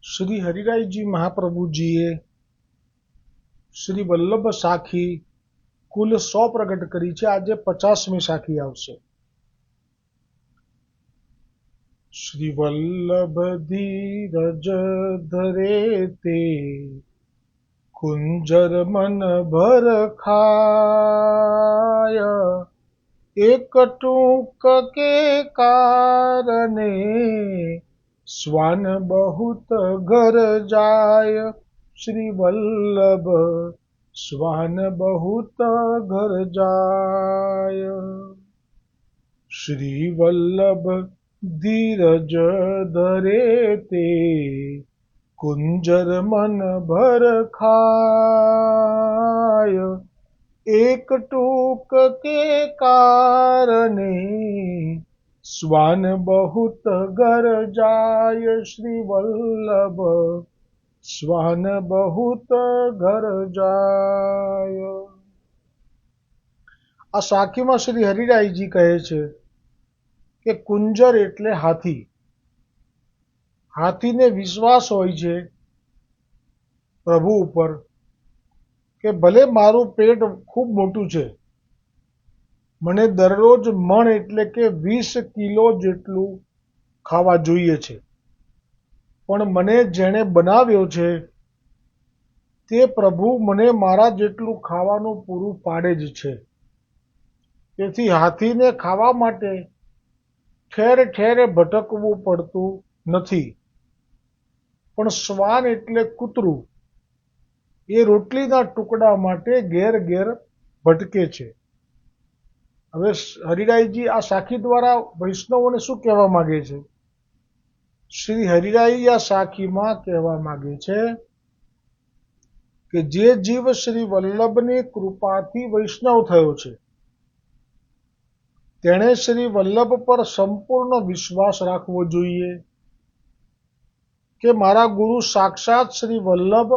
શ્રી હરિરાયજી મહાપ્રભુજીએ શ્રી વલ્લભ સાખી કુલ 100 પ્રગટ કરી છે. આજે 50મી સાખી આવશે. શ્રી વલ્લભ ધીરજ ધરે તે કુંજર મન ભર ખાય, એક ટૂંક કે કારણે શ્વાન બહુત ઘર જાય. શ્રી વલ્લભ શ્વાન બહુત ઘર જાય. શ્રી વલ્લભ ધીરજ ધરે તે કુંજર મન ભર ખાય, એક ટૂંક કે કારણે શ્વાન બહુત ઘર જાય. શ્રી વલ્લભ શ્વાન બહુત ઘર જાય. આ સાખીમાં શ્રી હરિરાયજી કહે છે કે કુંજર એટલે હાથી. હાથીને વિશ્વાસ હોય છે પ્રભુ ઉપર કે ભલે મારું પેટ ખૂબ મોટું છે, મને દરરોજ મણ એટલે કે 20 કિલો જેટલું ખાવા જોઈએ છે, પણ મને જેણે બનાવ્યો છે તે પ્રભુ મને મારા જેટલું ખાવાનું પૂરું પાડે જ છે. તેથી હાથીને ખાવા માટે ઠેર ઠેરે ભટકવું પડતું નથી. પણ શ્વાન એટલે કૂતરું, એ રોટલીના ટુકડા માટે ઘેર ઘેર ભટકે છે. હવે હરિરાયજી આ સાખી દ્વારા વૈષ્ણવોને શું કહેવા માંગે છે? શ્રી હરિરાય આ સાખીમાં કહેવા માંગે છે કે જે જીવ શ્રી વલ્લભની કૃપાથી વૈષ્ણવ થયો છે, તેણે શ્રી વલ્લભ પર સંપૂર્ણ વિશ્વાસ રાખવો જોઈએ કે મારા ગુરુ સાક્ષાત શ્રી વલ્લભ,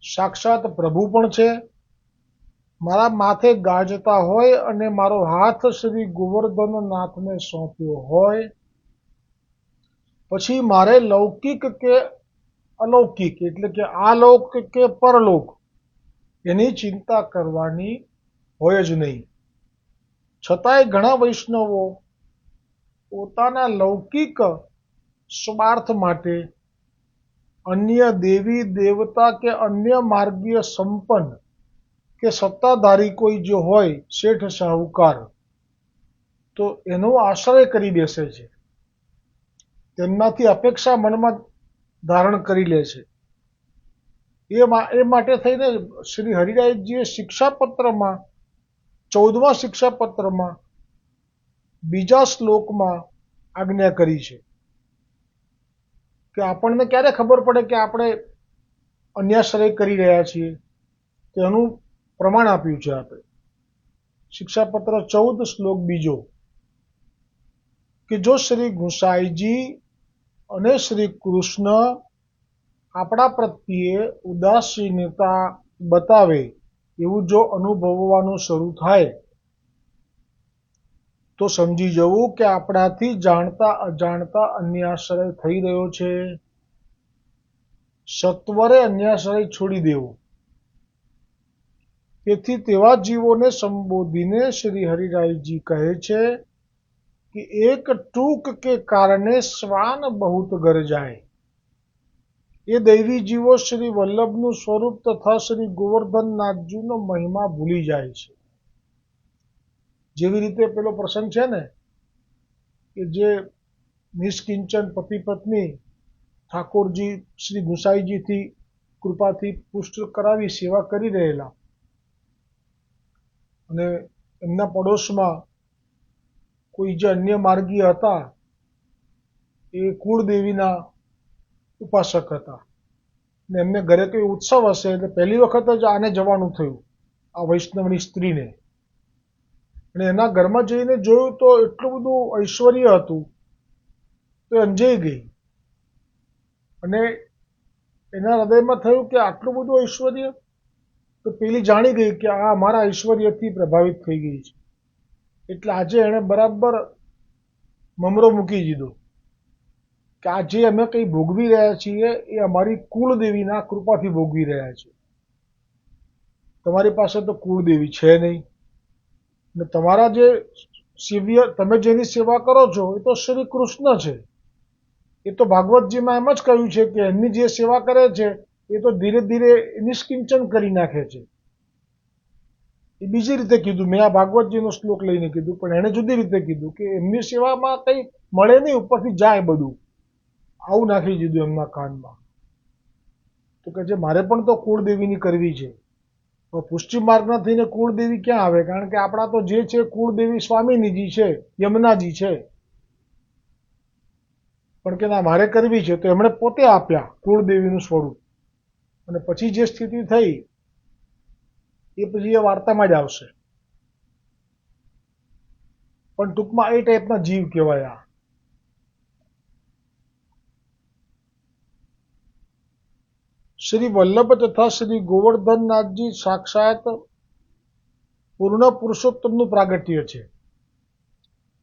સાક્ષાત પ્રભુ પણ છે. મારા માથે ગાજતા હોય અને મારો હાથ શ્રી ગોવર્ધનનાથને સોંપ્યો હોય, પછી મારે લૌકિક કે અલૌકિક એટલે કે આલોક કે પરલોક એની ચિંતા કરવાની હોય જ નહીં. છતાંય ઘણા વૈષ્ણવો પોતાના લૌકિક સ્વાર્થ માટે અન્ય દેવી દેવતા કે અન્ય માર્ગીય સંપન્ન કે સત્તાધારી કોઈ જો હોય, શેઠ શાહુકાર, તો એનો આશ્રય કરી બેસે છે. તેમનાથી અપેક્ષા મનમાં ધારણ કરી લે છે. એ માટે થઈને શ્રી હરિરાયજીએ શિક્ષાપત્રમાં 14મા શિક્ષાપત્રમાં બીજા શ્લોકમાં આજ્ઞા કરી છે કે આપણને ક્યારે ખબર પડે કે આપણે અન્યાશ્રય કરી રહ્યા છીએ, તેનું પ્રમાણ આપ્યું છે આપણે. શિક્ષાપત્ર 14 શ્લોક 2 કે જો શ્રી ગુસાઈજી અને શ્રી કૃષ્ણ આપણા પ્રત્યે ઉદાસીનતા બતાવે એવું જો અનુભવવાનું શરૂ થાય, તો સમજી જવું કે આપણાથી જાણતા અજાણતા અન્યાશ્રય થઈ રહ્યો છે. સત્વરે અન્યાશ્રય છોડી દેવો. તેથી તેવા જીવોને સંબોધીને શ્રી હરિરાયજી કહે છે કે એક ટૂંક કે કારણે શ્વાન બહુત ઘર જાય. એ દૈવી જીવો શ્રી વલ્લભનું સ્વરૂપ તથા શ્રી ગોવર્ધનનાથજીનો મહિમા ભૂલી જાય છે. જેવી રીતે પેલો પ્રસંગ છે ને કે જે નિષ્કિંચન પતિ પત્ની ઠાકોરજી શ્રી ગુસાઈજીથી કૃપાથી પુષ્ટ કરાવી સેવા કરી રહેલા, અને એમના પડોશમાં કોઈ જે અન્ય માર્ગીય હતા, એ કુળદેવીના ઉપાસક હતા, ને એમને ઘરે કોઈ ઉત્સવ હશે એટલે પહેલી વખત જ આને જવાનું થયું, આ વૈષ્ણવની સ્ત્રીને. અને એના ઘરમાં જઈને જોયું તો એટલું બધું ઐશ્વર્ય હતું તો અંજાઈ ગઈ. અને એના હૃદયમાં થયું કે આટલું બધું ઐશ્વર્ય, તો પેલી જાણી ગઈ કે આ મારા ઐશ્વર્યથી પ્રભાવિત થઈ ગઈ છે. એટલે આજે એણે બરાબર મમરો મૂકી દીધો કે આ જે અમે કંઈ ભોગવી રહ્યા છીએ એ અમારી કુળદેવીના કૃપાથી ભોગવી રહ્યા છીએ. તમારી પાસે તો કુળદેવી છે નહીં, ને તમારા જે તમે જેની સેવા કરો છો એ તો શ્રી કૃષ્ણ છે. એ તો ભાગવતજીમાં એમ જ કહ્યું છે કે એમની જે સેવા કરે છે એ તો ધીરે ધીરે નિષ્કિંચન કરી નાખે છે. એ બીજી રીતે કીધું, મેં આ ભાગવતજીનો શ્લોક લઈને કીધું, પણ એણે જુદી રીતે કીધું કે એમની સેવામાં કંઈ મળે નહીં, ઉપરથી જાય બધું. આવું નાખી દીધું એમના કાનમાં. તો કે જે મારે પણ તો કુળદેવીની કરવી છે. તો પુષ્ટિ માર્ગના થઈને કુળદેવી ક્યાં આવે? કારણ કે આપણા તો જે છે કુળદેવી સ્વામિનીજી છે, યમુનાજી છે. પણ કે ના, મારે કરવી છે, તો એમણે પોતે આપ્યા કુળદેવીનું સ્વરૂપ. અને પછી જે સ્થિતિ થઈ એ પછી એ વાર્તામાં જ આવશે. પણ ટૂંકમાં એ ટાઈપના જીવ કહેવાય. શ્રી વલ્લભ તથા શ્રી ગોવર્ધનનાથજી સાક્ષાત પૂર્ણ પુરુષોત્તમનું પ્રાગટ્ય છે.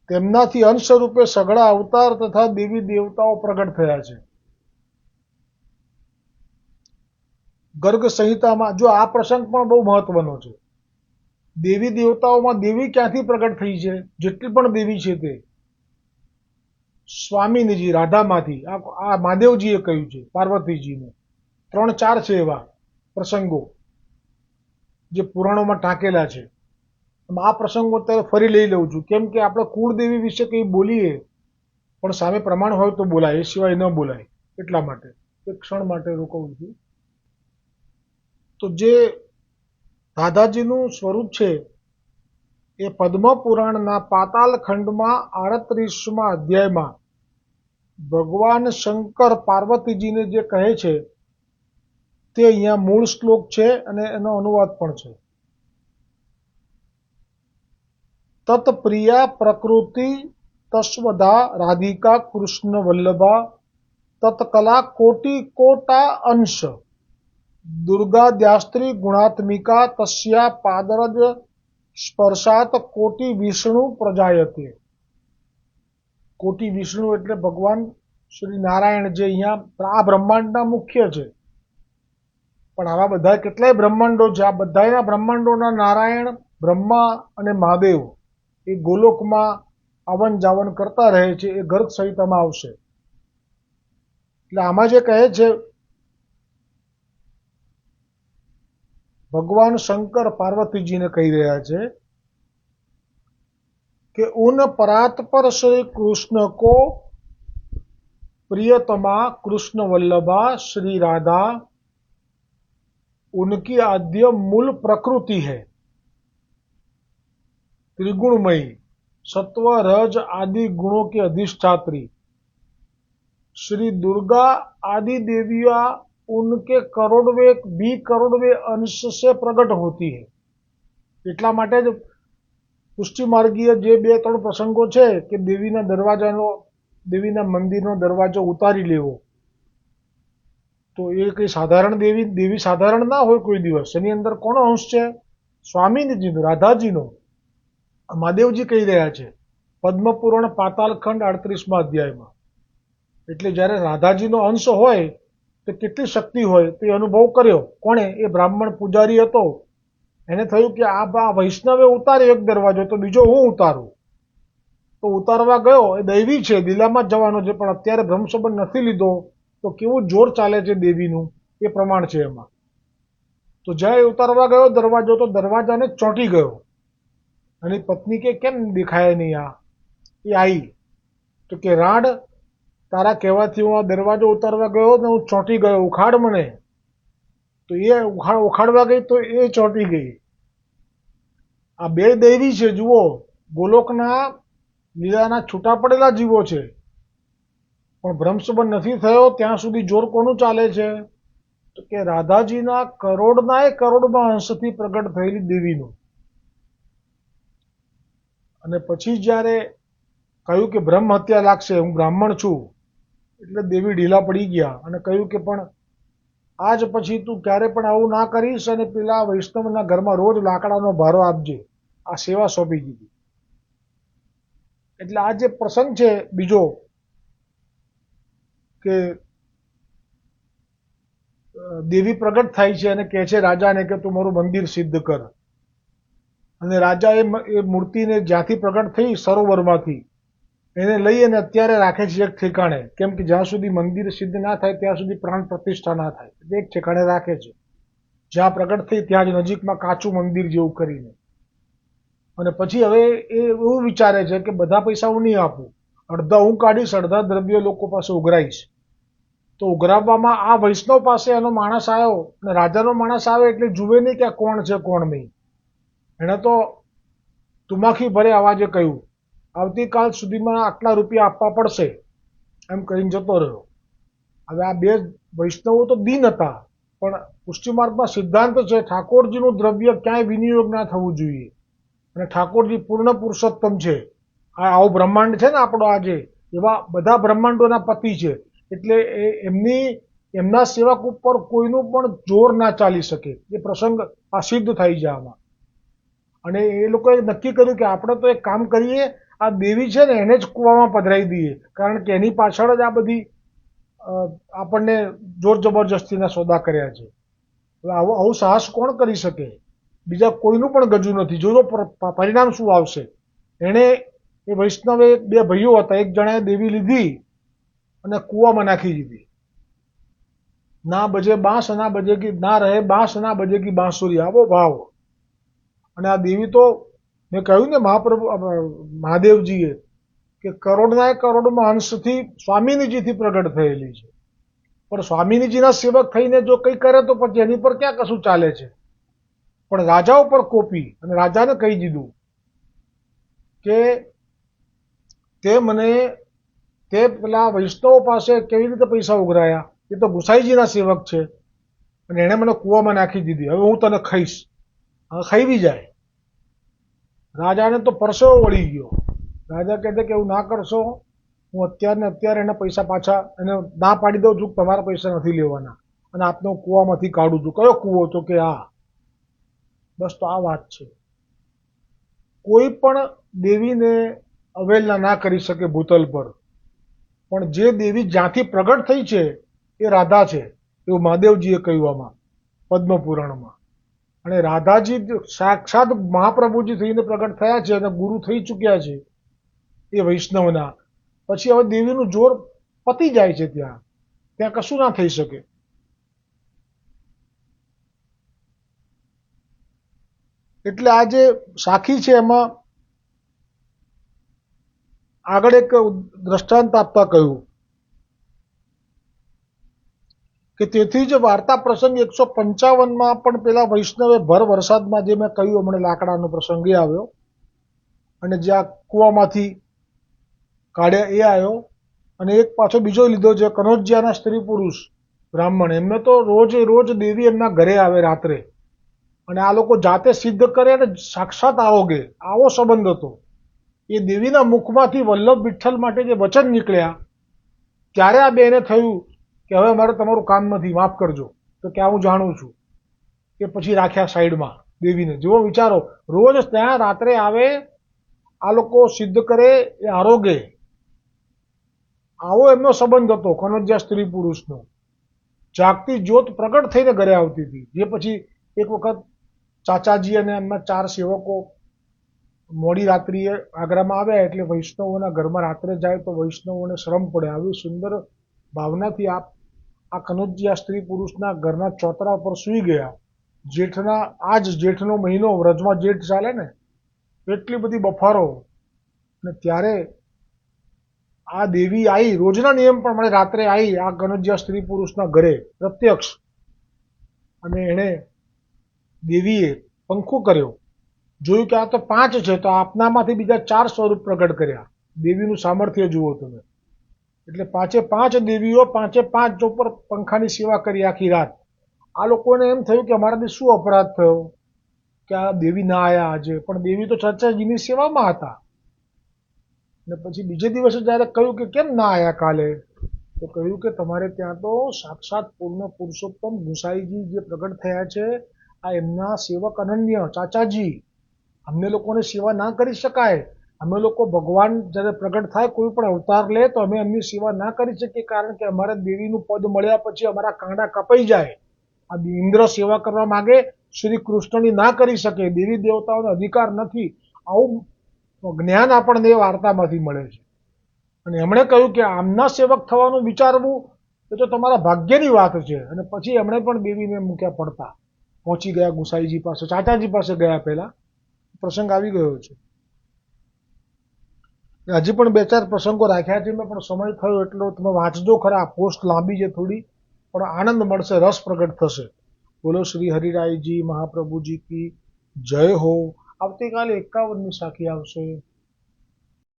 તેમનાથી અંશ રૂપે સઘળા અવતાર તથા દેવી દેવતાઓ પ્રગટ થયા છે. ગર્ગ સંહિતામાં જો આ પ્રસંગ પણ બહુ મહત્વનો છે. દેવી દેવતાઓમાં દેવી ક્યાંથી પ્રગટ થઈ છે? જેટલી પણ દેવી છે તે સ્વામિનીજી રાધામાંથી. આ મહાદેવજીએ કહ્યું છે પાર્વતીજીને. 3-4 છે એવા પ્રસંગો જે પુરાણોમાં ટાંકેલા છે. આ પ્રસંગો અત્યારે ફરી લઈ લઉં છું, કેમ કે આપણે કુળદેવી વિશે કંઈ બોલીએ પણ સામે પ્રમાણ હોય તો બોલાય, એ સિવાય ન બોલાય. એટલા માટે એક ક્ષણ માટે રોકવું છું. તો જે રાધાજીનું સ્વરૂપ છે એ પદ્મ પુરાણના પાતાલ ખંડમાં 38મા અધ્યાયમાં ભગવાન શંકર પાર્વતીજીને જે કહે છે તે અહીંયા મૂળ શ્લોક છે અને એનો અનુવાદ પણ છે. તત્પ્રિયા પ્રકૃતિ તસ્વધા રાધિકા કૃષ્ણ વલ્લભા તત્કલા કોટિ કોટા અંશ દુર્ગાદ્યાસ્ત્રી ગુણાત્મિકા તસ્યા પાદરજ સ્પર્શાત કોટિ વિષ્ણુ પ્રજાયતે. કોટિ વિષ્ણુ એટલે ભગવાન શ્રી નારાયણ, જે અહીંયા આ બ્રહ્માંડના મુખ્ય છે. પણ આવા બધા કેટલાય બ્રહ્માંડો છે. આ બધાના બ્રહ્માંડોના નારાયણ, બ્રહ્મા અને મહાદેવ એ ગોલોકમાં આવન જાવન કરતા રહે છે. એ ગર્ગ સંહિતામાં આવશે. એટલે આમાં જે કહે છે ભગવાન શંકર પાર્વતીજીને કહી રહ્યા છે કે ઉન પરાત પર શ્રી કૃષ્ણ કો प्रियतमा कृष्ण वल्लभा श्री राधा उनकी आद्य मूल प्रकृति है, त्रिगुणमयी, सत्व रज आदि गुणों की अधिष्ठात्री. श्री दुर्गा आदि देवियां उनके करोड़वे अंश से प्रकट होती है. એટલા માટે જ પુષ્ટિ માર્ગીય જે 2-3 પ્રસંગો છે કે દેવીના મંદિરનો દરવાજો ઉતારી લેવો, તો એ કઈ સાધારણ દેવી સાધારણ ના હોય કોઈ દિવસ. એની અંદર કોનો અંશ છે? સ્વામિનીજીનો, રાધાજીનો. મહાદેવજી કહી રહ્યા છે પદ્મપુરાણ પાતાલખંડ 38મા અધ્યાયમાં. એટલે જ્યારે રાધાજીનો અંશ હોય તો કેટલી શક્તિ હોય તો એ અનુભવ કર્યો. કોણે? એ બ્રાહ્મણ પૂજારી હતો. એને થયું કે આ વૈષ્ણવે ઉતારે એક દરવાજો, તો બીજો હું ઉતારું. તો ઉતારવા ગયો. એ દૈવી છે, લીલામાં જ જવાનો છે, પણ અત્યારે બ્રહ્મસંબંધ નથી લીધો. તો કેવું જોર ચાલે છે દેવીનું એ પ્રમાણ છે એમાં. તો જ્યારે ઉતારવા ગયો દરવાજો, તો દરવાજાને ચોંટી ગયો. અને પત્ની કે કેમ દેખાય નહીં આ? એ આવી તો કે રાડ, તારા કહેવાથી હું આ દરવાજો ઉતારવા ગયો ને હું ચોંટી ગયો, ઉખાડ મને. તો એ ઉખાડવા ગઈ તો એ ચોંટી ગઈ. આ 2 દૈવી છે. જુઓ, ગોલોકના લીલાના છૂટા પડેલા જીવો છે, પણ બ્રહ્મસંબંધ નથી થયો ત્યાં સુધી જોર કોનું ચાલે છે? તો કે રાધાજીના કરોડમાં અંશથી પ્રગટ થયેલી દેવીનું. અને પછી જ્યારે કહ્યું કે બ્રહ્મ હત્યા લાગશે, હું બ્રાહ્મણ છું, એટલે દેવી ઢીલા પડી ગયા અને કહ્યું કે પણ આજ પછી તું ક્યારે પણ આવું ના કરીશ અને પેલા વૈષ્ણવના ઘરમાં રોજ લાકડાનો ભારો આપજે. આ સેવા સોંપી દીધી. એટલે આ જે પ્રસંગ છે બીજો, કે દેવી પ્રગટ થાય છે અને કહે છે રાજાને કે તું મારું મંદિર સિદ્ધ કર. અને રાજા એ મૂર્તિને જ્યાંથી પ્રગટ થઈ સરોવરમાંથી એને લઈ અને અત્યારે રાખે છે એક ઠેકાણે, કેમ કે જ્યાં સુધી મંદિર સિદ્ધ ના થાય ત્યાં સુધી પ્રાણ પ્રતિષ્ઠા ના થાય, એક ઠેકાણે રાખે છે. જ્યાં પ્રગટ થઈ ત્યાં જ નજીકમાં કાચું મંદિર જેવું કરીને. અને પછી હવે એ એવું વિચારે છે કે બધા પૈસા હું નહીં આપું, અડધા હું કાઢીશ, અડધા દ્રવ્ય લોકો પાસે ઉઘરાઈશ. તો ઉઘરાવવામાં આ વૈષ્ણવ પાસે એનો માણસ આવ્યો, અને રાજાનો માણસ આવે એટલે જુએ નહીં કે આ કોણ છે કોણ નહીં. એણે તો તુમાખી ભરે અવાજે કહ્યું, આવતીકાલ સુધીમાં આટલા રૂપિયા આપવા પડશે, એમ કહીને જતો રહ્યો. હવે આ બે વૈષ્ણવો તો દીન હતા, પણ પુષ્ટિ માર્ગમાં સિદ્ધાંત છે ઠાકોરજીનું દ્રવ્ય ક્યાંય વિનિયોગ ના થવું જોઈએ. અને ઠાકોરજી પૂર્ણ પુરુષોત્તમ છે. આવું બ્રહ્માંડ છે ને આપણો આજે, એવા બધા બ્રહ્માંડોના પતિ છે. એટલે એમના સેવક ઉપર કોઈનું પણ જોર ના ચાલી શકે. એ પ્રસંગ આ સિદ્ધ થઈ જાય આમાં. અને એ લોકોએ નક્કી કર્યું કે આપણે તો એક કામ કરીએ, આ દેવી છે ને એને જ કૂવામાં પધરાવી દઈએ, કારણ કે એની પાછળ જ આ બધી આપણને જોર જબરજસ્તીના સોદા કર્યા છે. આવું સાહસ કોણ કરી શકે? બીજા કોઈનું પણ ગજું નથી. જોજો પરિણામ શું આવશે. એણે એ વૈષ્ણવે બે ભાઈઓ હતા, એક જણાએ દેવી લીધી અને કૂવામાં નાખી દીધી. ના બજે બાંસ ના બજેગી, ના રહે બાંસ ના બજેગી બાંસુરી, આવો ભાવ. અને આ દેવી તો મેં કહ્યું ને મહાદેવજીએ કે કરોડના કરોડમાં અંશથી સ્વામિનીજીથી પ્રગટ થયેલી છે. પણ સ્વામિનીજીના સેવક થઈને જો કંઈ કરે તો પછી એની પર ક્યાં કશું ચાલે છે. પણ રાજા ઉપર કોપી અને રાજાને કહી દીધું કે તે પેલા વૈષ્ણવ પાસે કેવી રીતે પૈસા ઉઘરાયા, એ તો ગુસાઈજીના સેવક છે અને એણે મને કૂવામાં નાખી દીધી, હવે હું તને ખાઈશ. હવે ખાઈ જાય. રાજાને તો પરસેવો વળી ગયો. રાજા કહે કે એવું ના કરશો, હું અત્યારે એના પૈસા પાછા એને ના પાડી દઉં છું, તમારા પૈસા નથી લેવાના અને આપને હું કૂવામાંથી કાઢું છું. કયો કૂવો? તો કે આ. બસ તો આ વાત છે. કોઈ પણ દેવીને અવહેલના ના કરી શકે ભૂતલ પર, પણ જે દેવી જ્યાંથી પ્રગટ થઈ છે એ રાધા છે, એવું મહાદેવજીએ કહ્યું આમાં પદ્મપુરાણમાં. અને રાધાજી સાક્ષાત મહાપ્રભુજી થઈને પ્રગટ થયા છે અને ગુરુ થઈ ચૂક્યા છે એ વૈષ્ણવના. પછી હવે દેવીનું જોર પતી જાય છે, ત્યાં કશું ના થઈ શકે. એટલે આ જે સાખી છે એમાં આગળ એક દ્રષ્ટાંત આપતા કહ્યું કે તેથી જ વાર્તા પ્રસંગ 155માં પણ પેલા વૈષ્ણવે ભર વરસાદમાં જે મેં કહ્યું હમણાં લાકડાનો પ્રસંગ એ આવ્યો, અને જ્યાં કૂવામાંથી કાઢ્યા એ આવ્યો, અને એક પાછો બીજો લીધો છે કનોજિયાના સ્ત્રી પુરુષ બ્રાહ્મણ. એમને તો રોજ દેવી એમના ઘરે આવે રાત્રે, અને આ લોકો જાતે સિદ્ધ કરે અને સાક્ષાત આવો સંબંધ હતો. એ દેવીના મુખમાંથી વલ્લભ વિઠ્ઠલ માટે જે વચન નીકળ્યા ત્યારે આ બેને થયું કે હવે મારે તમારું કામ નથી, માફ કરજો. તો કે હું જાણું છું. કે પછી રાખ્યા સાઈડમાં દેવીને. જેવો વિચારો, રોજ ત્યાં રાત્રે આવે, આ લોકો સિદ્ધ કરે, એ આરોગે. આવો એમનો સંબંધ હતો કનોજિયા સ્ત્રી પુરુષનો. જાગતી જ્યોત પ્રગટ થઈને ઘરે આવતી હતી. જે પછી એક વખત ચાચાજી અને એમના 4 સેવકો મોડી રાત્રિએ આગ્રામાં આવ્યા, એટલે વૈષ્ણવોના ઘરમાં રાત્રે જાય તો વૈષ્ણવોને શ્રમ પડે. આવી સુંદર ભાવનાથી આ કનોજિયા સ્ત્રી પુરુષના ઘરના ચોતરા પર સૂઈ ગયા. જેઠનો મહિનો, વ્રજમાં જેઠ ચાલે ને, એટલી બધી બફારો. અને ત્યારે આ દેવી આવી, રોજના નિયમ પ્રમાણે રાત્રે આવી આ કનોજિયા સ્ત્રી પુરુષના ઘરે પ્રત્યક્ષ. અને એણે દેવીએ પંખો કર્યો, જોયું કે આ તો 5 છે, તો આપનામાંથી બીજા 4 સ્વરૂપ પ્રગટ કર્યા. દેવીનું સામર્થ્ય જુઓ તમે. એટલે 5 દેવીઓ 5 ઉપર પંખાની સેવા કરી આખી રાત. આ લોકોને એમ થયું કે અમારાથી શું અપરાધ થયો કે આ દેવી ના આવ્યા આજે, પણ દેવી તો ચાચાજીની સેવામાં હતા. અને પછી બીજે દિવસે જયારે કહ્યું કે કેમ ના આવ્યા કાલે, તો કહ્યું કે તમારે ત્યાં તો સાક્ષાત પૂર્ણ પુરુષોત્તમ ગુસાઈજી જે પ્રગટ થયા છે, આ એમના સેવક અનન્ય ચાચાજી, અમને લોકોને સેવા ના કરી શકાય, અમે લોકો ભગવાન જ્યારે પ્રગટ થાય, કોઈ પણ અવતાર લે તો અમે એમની સેવા ના કરી શકીએ, કારણ કે અમારે દેવીનું પદ મળ્યા પછી અમારા કાંડા કપાઈ જાય. આ ઇન્દ્ર સેવા કરવા માંગે, શ્રી કૃષ્ણની ના કરી શકે, દેવી દેવતાઓનો અધિકાર નથી. આવું જ્ઞાન આપણને એ વાર્તામાંથી મળે છે. અને એમણે કહ્યું કે આમના સેવક થવાનું વિચારવું એ તો તમારા ભાગ્યની વાત છે. અને પછી એમણે પણ દેવીને મૂક્યા પડતા, પહોંચી ગયા ગુસાઈજી પાસે, ચાચાજી પાસે ગયા. પહેલા પ્રસંગ આવી ગયો છે. હજી પણ 2-4 પ્રસંગો રાખ્યા છે મેં, પણ સમય થયો એટલો તમે વાંચજો ખરા. પોસ્ટ લાંબી છે થોડી, પણ આનંદ મળશે, રસ પ્રગટ થશે. બોલો શ્રી હરિરાયજી મહાપ્રભુજી કી જય હો. આવતીકાલે 51મી સાખી આવશે.